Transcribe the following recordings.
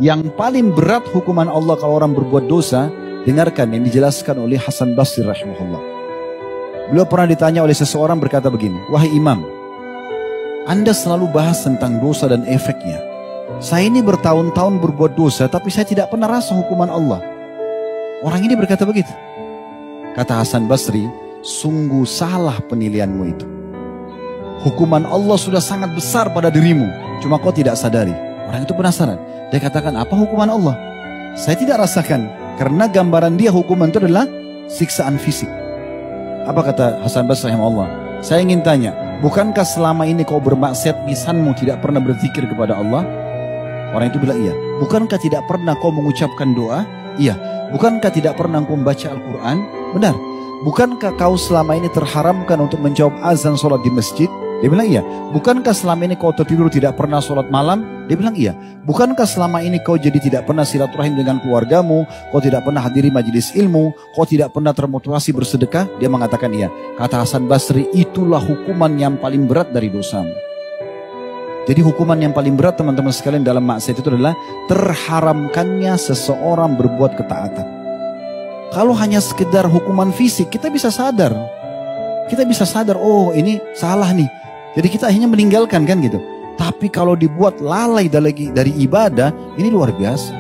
Yang paling berat hukuman Allah kalau orang berbuat dosa, dengarkan yang dijelaskan oleh Hasan Basri rahimahullah. Beliau pernah ditanya oleh seseorang berkata begini, "Wahai imam, Anda selalu bahas tentang dosa dan efeknya. Saya ini bertahun-tahun berbuat dosa, tapi saya tidak pernah rasa hukuman Allah." Orang ini berkata begitu. Kata Hasan Basri, "Sungguh salah penilaianmu itu. Hukuman Allah sudah sangat besar pada dirimu, cuma kau tidak sadari." Orang itu penasaran. Dia katakan, "Apa hukuman Allah?" "Saya tidak rasakan, karena gambaran dia hukuman itu adalah siksaan fisik." Apa kata Hasan Basri rahimahullah? "Saya ingin tanya, bukankah selama ini kau bermaksiat lisanmu tidak pernah berzikir kepada Allah?" Orang itu bilang, "Iya." "Bukankah tidak pernah kau mengucapkan doa?" "Iya." "Bukankah tidak pernah kau membaca Al-Quran?" "Benar." "Bukankah kau selama ini terharamkan untuk menjawab azan sholat di masjid?" Dia bilang, "Iya." "Bukankah selama ini kau tertidur tidak pernah sholat malam?" Dia bilang, "Iya." "Bukankah selama ini kau jadi tidak pernah silaturahim dengan keluargamu, kau tidak pernah hadiri majelis ilmu, kau tidak pernah termotivasi bersedekah?" Dia mengatakan, "Iya." Kata Hasan Basri, "Itulah hukuman yang paling berat dari dosamu." Jadi hukuman yang paling berat teman-teman sekalian dalam maksiat itu adalah terharamkannya seseorang berbuat ketaatan. Kalau hanya sekedar hukuman fisik, kita bisa sadar. Kita bisa sadar, oh ini salah nih. Jadi kita akhirnya meninggalkan kan gitu. Tapi kalau dibuat lalai dari ibadah, ini luar biasa.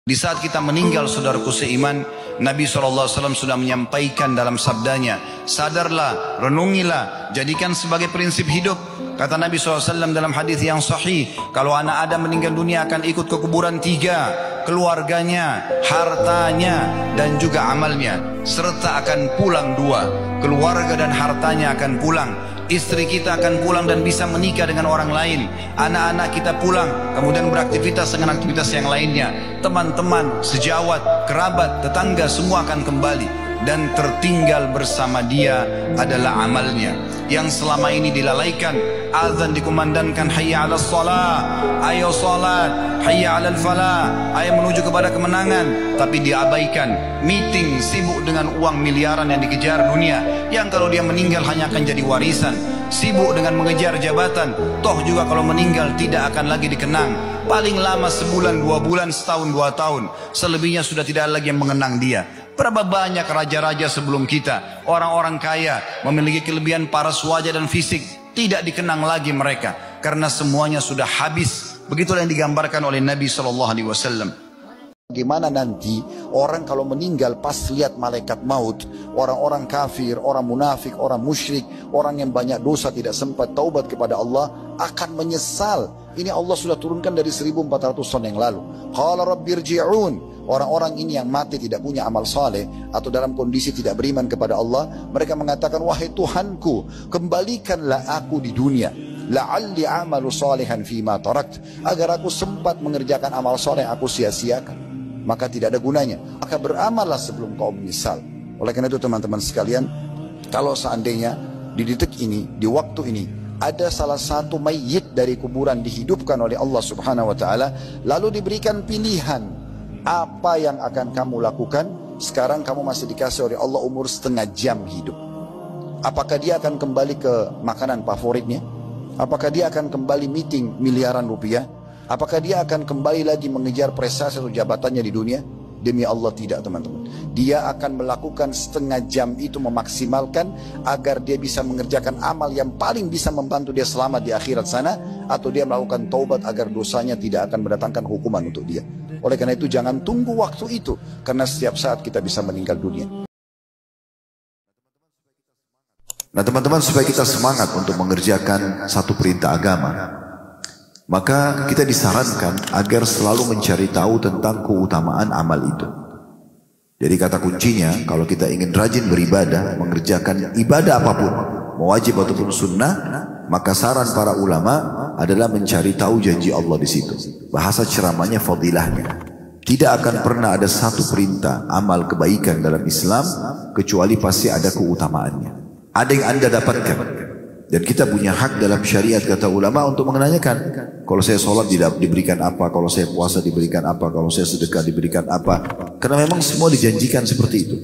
Di saat kita meninggal, saudaraku seiman, Nabi SAW sudah menyampaikan dalam sabdanya, "Sadarlah, renungilah, jadikan sebagai prinsip hidup." Kata Nabi SAW dalam hadis yang sahih, kalau anak Adam meninggal dunia akan ikut ke kuburan 3, keluarganya, hartanya, dan juga amalnya. Serta akan pulang 2, keluarga dan hartanya akan pulang. Istri kita akan pulang dan bisa menikah dengan orang lain. Anak-anak kita pulang, kemudian beraktivitas dengan aktivitas yang lainnya. Teman-teman, sejawat, kerabat, tetangga semua akan kembali. Dan tertinggal bersama dia adalah amalnya. Yang selama ini dilalaikan. Azan dikumandangkan, hayya ala salat, ayo salat, hayya ala falah, ayo menuju kepada kemenangan. Tapi diabaikan. Meeting, sibuk dengan uang miliaran yang dikejar dunia, yang kalau dia meninggal hanya akan jadi warisan. Sibuk dengan mengejar jabatan, toh juga kalau meninggal tidak akan lagi dikenang. Paling lama sebulan, 2 bulan, setahun, 2 tahun. Selebihnya sudah tidak ada lagi yang mengenang dia. Berapa banyak raja-raja sebelum kita, orang-orang kaya, memiliki kelebihan paras wajah dan fisik, tidak dikenang lagi mereka, karena semuanya sudah habis. Begitulah yang digambarkan oleh Nabi SAW. Bagaimana nanti orang kalau meninggal pas lihat malaikat maut, orang-orang kafir, orang munafik, orang musyrik, orang yang banyak dosa tidak sempat taubat kepada Allah akan menyesal. Ini Allah sudah turunkan dari 1400 tahun yang lalu. Qala rabbirji'un. Orang-orang ini yang mati tidak punya amal saleh atau dalam kondisi tidak beriman kepada Allah, mereka mengatakan, "Wahai Tuhanku, kembalikanlah aku di dunia. La'alli amalu salihan fima tarakt." Agar aku sempat mengerjakan amal saleh aku sia-siakan. Maka tidak ada gunanya. Maka beramallah sebelum kau menyesal. Oleh karena itu teman-teman sekalian, kalau seandainya di detik ini, di waktu ini, ada salah satu mayit dari kuburan dihidupkan oleh Allah Subhanahu wa taala, lalu diberikan pilihan, apa yang akan kamu lakukan? Sekarang kamu masih dikasih oleh Allah umur setengah jam hidup. Apakah dia akan kembali ke makanan favoritnya? Apakah dia akan kembali meeting miliaran rupiah? Apakah dia akan kembali lagi mengejar prestasi atau jabatannya di dunia? Demi Allah tidak, teman-teman. Dia akan melakukan setengah jam itu, memaksimalkan agar dia bisa mengerjakan amal yang paling bisa membantu dia selamat di akhirat sana, atau dia melakukan taubat agar dosanya tidak akan mendatangkan hukuman untuk dia. Oleh karena itu jangan tunggu waktu itu, karena setiap saat kita bisa meninggal dunia. Nah teman-teman, supaya kita semangat untuk mengerjakan satu perintah agama, maka kita disarankan agar selalu mencari tahu tentang keutamaan amal itu. Jadi kata kuncinya, kalau kita ingin rajin beribadah, mengerjakan ibadah apapun, mau wajib ataupun sunnah, maka saran para ulama adalah mencari tahu janji Allah di situ. Bahasa ceramahnya fadilahnya. Tidak akan pernah ada satu perintah amal kebaikan dalam Islam kecuali pasti ada keutamaannya. Ada yang Anda dapatkan. Dan kita punya hak dalam syariat, kata ulama, untuk menanyakan. Kalau saya sholat diberikan apa, kalau saya puasa diberikan apa, kalau saya sedekah diberikan apa. Karena memang semua dijanjikan seperti itu.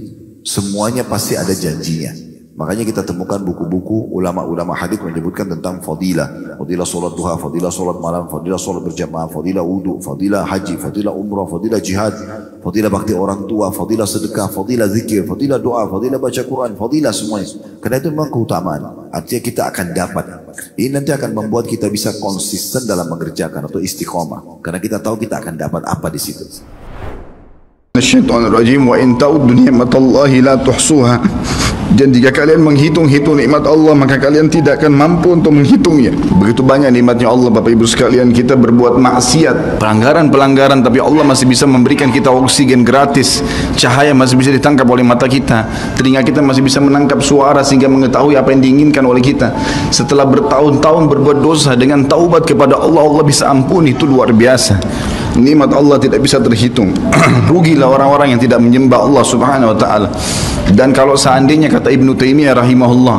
Semuanya pasti ada janjinya. Makanya kita temukan buku-buku ulama-ulama hadis menyebutkan tentang fadilah. Fadilah solat duha, fadilah solat malam, fadilah solat berjamaah, fadilah wudu, fadilah haji, fadilah umrah, fadilah jihad, fadilah bakti orang tua, fadilah sedekah, fadilah zikir, fadilah doa, fadilah baca Quran, fadilah semuanya. Karena itu memang keutamaan. Artinya kita akan dapat. Ini nanti akan membuat kita bisa konsisten dalam mengerjakan atau istiqomah. Karena kita tahu kita akan dapat apa di situ. Syaitanirrajim wa in ta'uddu ni'matallahi la tuhsuha. Dan jika kalian menghitung-hitung nikmat Allah, maka kalian tidak akan mampu untuk menghitungnya. Begitu banyak nikmatnya Allah, Bapak Ibu sekalian. Kita berbuat maksiat, pelanggaran-pelanggaran, tapi Allah masih bisa memberikan kita oksigen gratis, cahaya masih bisa ditangkap oleh mata kita, telinga kita masih bisa menangkap suara sehingga mengetahui apa yang diinginkan oleh kita. Setelah bertahun-tahun berbuat dosa, dengan taubat kepada Allah, Allah bisa ampuni. Itu luar biasa. Nikmat Allah tidak bisa terhitung. Rugilah orang-orang yang tidak menyembah Allah Subhanahu wa taala. Dan kalau seandainya, kata Ibnu Taimiyah rahimahullah,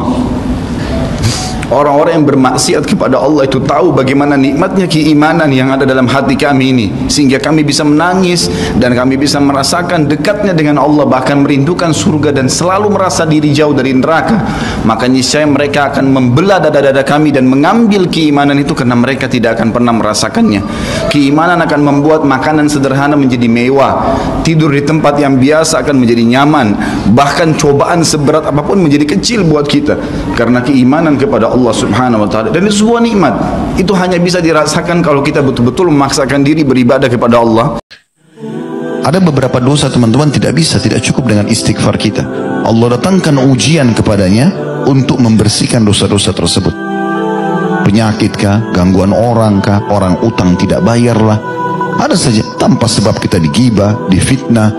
orang-orang yang bermaksiat kepada Allah itu tahu bagaimana nikmatnya keimanan yang ada dalam hati kami ini, sehingga kami bisa menangis dan kami bisa merasakan dekatnya dengan Allah, bahkan merindukan surga dan selalu merasa diri jauh dari neraka, maka niscaya mereka akan membelah dada-dada kami dan mengambil keimanan itu, karena mereka tidak akan pernah merasakannya. Keimanan akan membuat makanan sederhana menjadi mewah, tidur di tempat yang biasa akan menjadi nyaman, bahkan cobaan seberat apapun menjadi kecil buat kita, karena keimanan kepada Allah Subhanahu wa taala. Dan itu sebuah nikmat. Itu hanya bisa dirasakan kalau kita betul-betul memaksakan diri beribadah kepada Allah. Ada beberapa dosa teman-teman tidak cukup dengan istighfar kita. Allah datangkan ujian kepadanya untuk membersihkan dosa-dosa tersebut. Penyakit kah, gangguan orang kah, orang utang tidak bayarlah, ada saja tanpa sebab kita digibah, difitnah.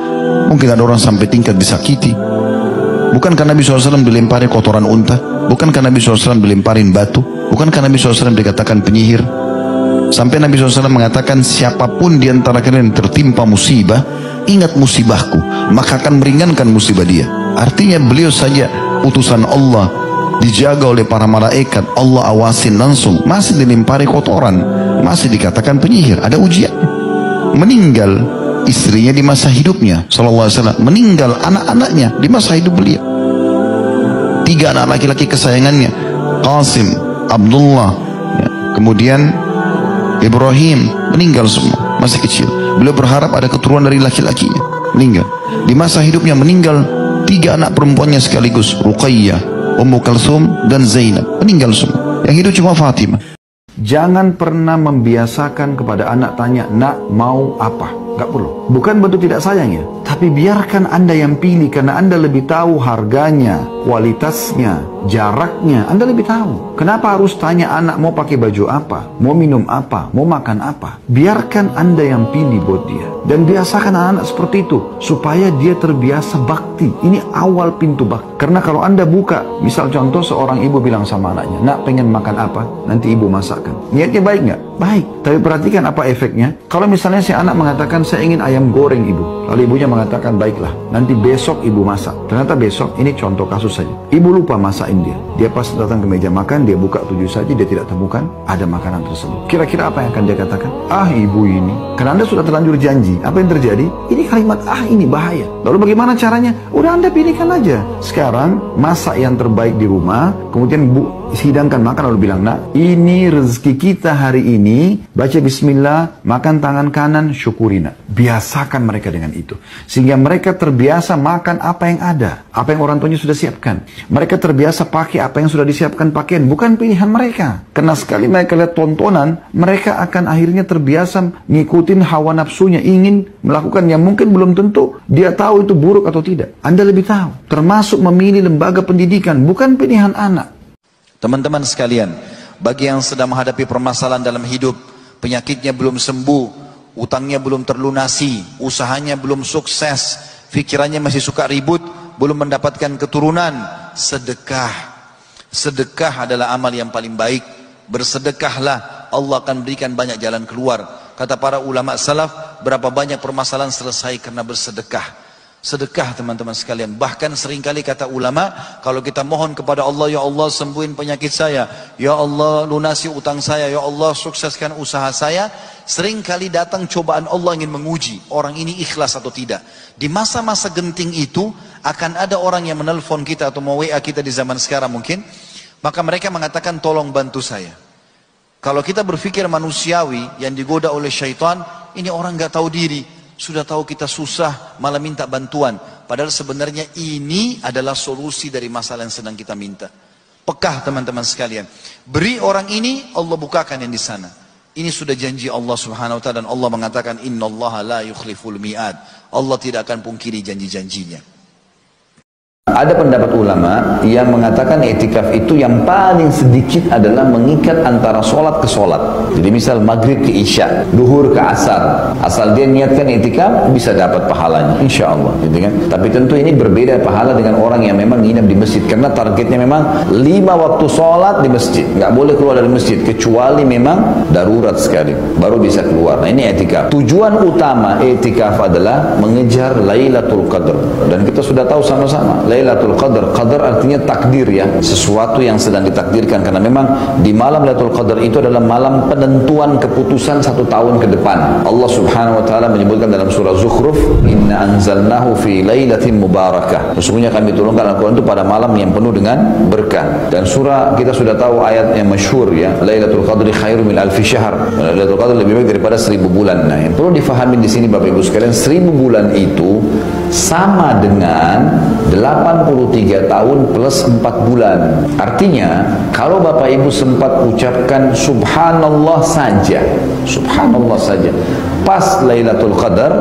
Mungkin ada orang sampai tingkat disakiti. Bukankah Nabi SAW dilempari kotoran unta? Bukankah Nabi SAW dilemparin batu? Bukankah Nabi SAW dikatakan penyihir? Sampai Nabi SAW mengatakan, siapapun di antara kalian tertimpa musibah, ingat musibahku, maka akan meringankan musibah dia. Artinya beliau saja utusan Allah, dijaga oleh para malaikat, Allah awasin langsung, masih dilempari kotoran, masih dikatakan penyihir. Ada ujiannya. Meninggal istrinya di masa hidupnya, sallallahu alaihi wasallam. Meninggal anak-anaknya di masa hidup beliau. 3 anak laki-laki kesayangannya, Qasim, Abdullah, ya, kemudian Ibrahim, meninggal semua, masih kecil. Beliau berharap ada keturunan dari laki-lakinya, meninggal. Di masa hidupnya meninggal 3 anak perempuannya sekaligus, Ruqayyah, Ummu Kalsum dan Zainab, meninggal semua. Yang hidup cuma Fatimah. Jangan pernah membiasakan kepada anak tanya, nak mau apa? Gak perlu. Bukan bentuk tidak sayang ya, tapi biarkan Anda yang pilih, karena Anda lebih tahu harganya, kualitasnya, jaraknya. Anda lebih tahu. Kenapa harus tanya anak mau pakai baju apa, mau minum apa, mau makan apa? Biarkan Anda yang pilih buat dia. Dan biasakan anak-anak seperti itu, supaya dia terbiasa bakti. Ini awal pintu bakti. Karena kalau Anda buka, misal contoh seorang ibu bilang sama anaknya, nak pengen makan apa? Nanti ibu masakkan. Niatnya baik nggak? Baik. Tapi perhatikan apa efeknya. Kalau misalnya si anak mengatakan, saya ingin ayam goreng ibu. Lalu ibunya mengatakan, baiklah, nanti besok ibu masak. Ternyata besok, ini contoh kasus saja, ibu lupa masakin dia. Dia pas datang ke meja makan, dia buka 7 saja, dia tidak temukan ada makanan tersebut. Kira-kira apa yang akan dia katakan? Ah, ibu ini. Karena Anda sudah terlanjur janji. Apa yang terjadi? Ini kalimat ah ini bahaya. Lalu bagaimana caranya? Udah Anda pilihkan aja. Sekarang masak yang terbaik di rumah, kemudian hidangkan makan, lalu bilang, nak, ini rezeki kita hari ini, baca bismillah, makan tangan kanan, syukuri nak. Biasakan mereka dengan itu, sehingga mereka terbiasa makan apa yang ada, apa yang orang tuanya sudah siapkan. Mereka terbiasa pakai apa yang sudah disiapkan pakaian, bukan pilihan mereka. Karena sekali mereka lihat tontonan, mereka akan akhirnya terbiasa ngikutin hawa nafsunya, ingin melakukan yang mungkin belum tentu dia tahu itu buruk atau tidak. Anda lebih tahu, termasuk memilih lembaga pendidikan, bukan pilihan anak. Teman-teman sekalian, bagi yang sedang menghadapi permasalahan dalam hidup, penyakitnya belum sembuh, utangnya belum terlunasi, usahanya belum sukses, pikirannya masih suka ribut, belum mendapatkan keturunan, sedekah. Sedekah adalah amal yang paling baik. Bersedekahlah, Allah akan berikan banyak jalan keluar. Kata para ulama salaf, berapa banyak permasalahan selesai karena bersedekah. Sedekah teman-teman sekalian. Bahkan seringkali kata ulama, kalau kita mohon kepada Allah, ya Allah sembuhin penyakit saya, ya Allah lunasi utang saya, ya Allah sukseskan usaha saya. Seringkali datang cobaan Allah ingin menguji orang ini ikhlas atau tidak. Di masa-masa genting itu akan ada orang yang menelpon kita atau mau WA kita di zaman sekarang mungkin. Maka mereka mengatakan tolong bantu saya. Kalau kita berpikir manusiawi yang digoda oleh syaitan, ini orang gak tahu diri. Sudah tahu kita susah, malah minta bantuan. Padahal sebenarnya ini adalah solusi dari masalah yang sedang kita minta. Pekah teman-teman sekalian. Beri orang ini, Allah bukakan yang di sana. Ini sudah janji Allah subhanahu wa ta'ala. Dan Allah mengatakan, innallaha la yukhliful mi'ad. Allah tidak akan pungkiri janji-janjinya. Ada pendapat ulama yang mengatakan i'tikaf itu yang paling sedikit adalah mengikat antara sholat ke sholat. Jadi misal maghrib ke isya, duhur ke asar, asal dia niatkan i'tikaf bisa dapat pahalanya, insya Allah, gitu kan? Tapi tentu ini berbeda pahala dengan orang yang memang nginap di masjid, karena targetnya memang 5 waktu sholat di masjid, nggak boleh keluar dari masjid kecuali memang darurat sekali, baru bisa keluar. Nah ini i'tikaf. Tujuan utama i'tikaf adalah mengejar Lailatul Qadar, dan kita sudah tahu sama-sama. Lailatul Qadar, Qadar artinya takdir ya, sesuatu yang sedang ditakdirkan, karena memang di malam Lailatul Qadar itu adalah malam penentuan keputusan 1 tahun ke depan. Allah subhanahu wa ta'ala menyebutkan dalam surah Zukhruf, inna anzalnahu fi lailatin mubarakah, sesungguhnya kami turunkan Al-Quran itu pada malam yang penuh dengan berkah. Dan surah kita sudah tahu ayat yang masyhur ya, Lailatul Qadri khairu min alfi syahr, Lailatul Qadar lebih baik daripada 1000 bulan. Nah yang perlu difahami di sini Bapak Ibu sekalian, 1000 bulan itu sama dengan 83 tahun plus 4 bulan. Artinya kalau Bapak Ibu sempat ucapkan subhanallah saja, subhanallah saja pas Lailatul Qadar,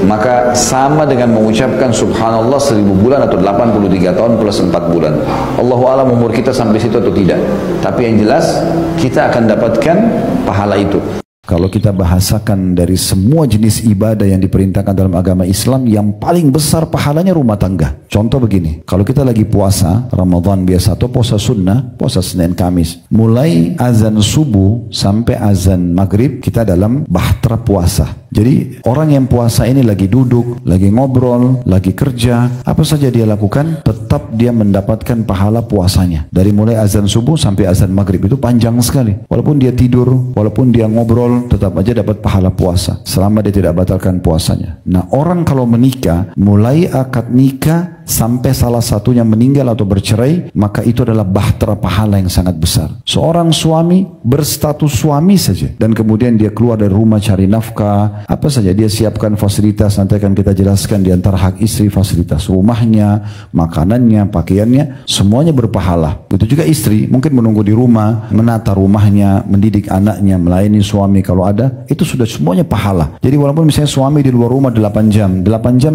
maka sama dengan mengucapkan subhanallah 1000 bulan atau 83 tahun plus 4 bulan. Allahu a'lam umur kita sampai situ atau tidak, tapi yang jelas kita akan dapatkan pahala itu. Kalau kita bahasakan dari semua jenis ibadah yang diperintahkan dalam agama Islam, yang paling besar pahalanya rumah tangga. Contoh begini, kalau kita lagi puasa Ramadan biasa atau puasa sunnah, puasa Senin Kamis, mulai azan subuh sampai azan maghrib kita dalam bahtera puasa. Jadi orang yang puasa ini lagi duduk, lagi ngobrol, lagi kerja, apa saja dia lakukan, tetap dia mendapatkan pahala puasanya. Dari mulai azan subuh sampai azan maghrib itu panjang sekali. Walaupun dia tidur, walaupun dia ngobrol, tetap aja dapat pahala puasa selama dia tidak batalkan puasanya. Nah orang kalau menikah, mulai akad nikah sampai salah satunya meninggal atau bercerai, maka itu adalah bahtera pahala yang sangat besar. Seorang suami berstatus suami saja, dan kemudian dia keluar dari rumah cari nafkah, apa saja dia siapkan fasilitas, nanti akan kita jelaskan di antara hak istri, fasilitas rumahnya, makanannya, pakaiannya, semuanya berpahala. Begitu juga istri, mungkin menunggu di rumah, menata rumahnya, mendidik anaknya, melayani suami kalau ada, itu sudah semuanya pahala. Jadi walaupun misalnya suami di luar rumah 8 jam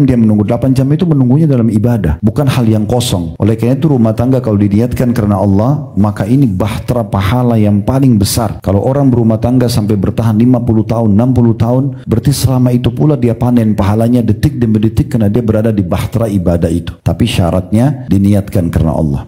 dia menunggu, 8 jam itu menunggunya dalam ibadah, bukan hal yang kosong. Oleh karena itu rumah tangga kalau diniatkan karena Allah, maka ini bahtera pahala yang paling besar. Kalau orang berumah tangga sampai bertahan 50 tahun, 60 tahun, berarti selama itu pula dia panen pahalanya detik demi detik, karena dia berada di bahtera ibadah itu. Tapi syaratnya diniatkan karena Allah.